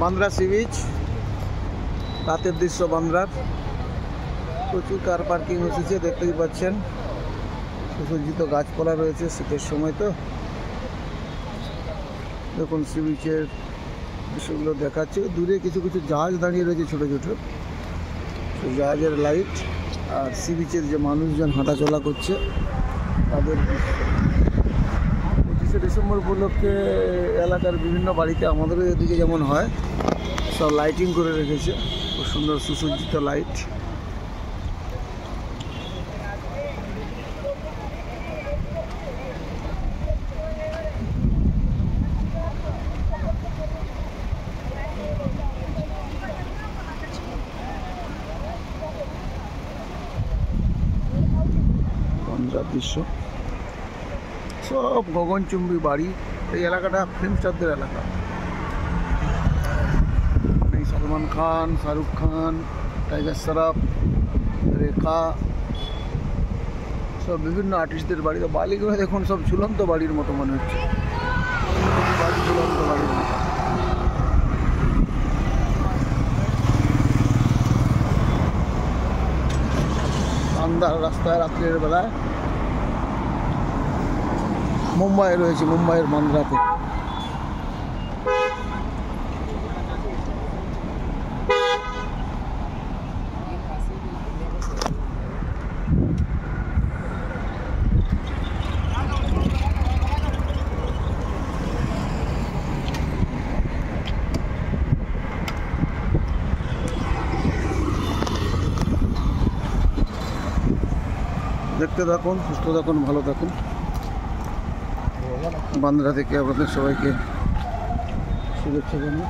Bandra sea beach, রাতের দৃশ্য বান্দ্রার। প্রচুর কার পার্কিং এসেছে, দেখতেই পাচ্ছেন। সুসজ্জিত গাছপালা রয়েছে, শীতের সময় তো। দেখুন সি বিচের দৃশ্যগুলো দেখাচ্ছে। দূরে কিছু কিছু জাহাজ দাঁড়িয়ে রয়েছে ছোটো ছোটো, সেই জাহাজের লাইট। আর সি বিচের যে মানুষজন হাঁটাচলা করছে তাদের দৃশ্য। 25শে ডিসেম্বর উপলক্ষে এলাকার বিভিন্ন বাড়িতে, আমাদেরও এদিকে যেমন হয়, সব লাইটিং করে রেখেছে, খুব সুন্দর সুসজ্জিত লাইট। বান্দ্রার দৃশ্য, সব গগনচুম্বী বাড়ি। এই এলাকাটা ফিল্ম স্টারদের এলাকা। সলমান খান, শাহরুখ খান, টাইগার শ্রফ, রেখা, সব বিভিন্ন আর্টিস্টদের বাড়ি। তো বাড়িগুলো দেখুন সব ঝুলন্ত বাড়ির মতো মনে হচ্ছে, ঝুলন্ত বাড়ির মতো। আন্ধার রাস্তায় রাত্রের বেলায় মুম্বাই রয়েছে, মুম্বাইয়ের বান্দ্রাতে। দেখতে থাকুন, সুস্থ থাকুন, ভালো থাকুন। বান্দ্রা থেকে আপনাদের সবাইকে শুভেচ্ছা জানাই।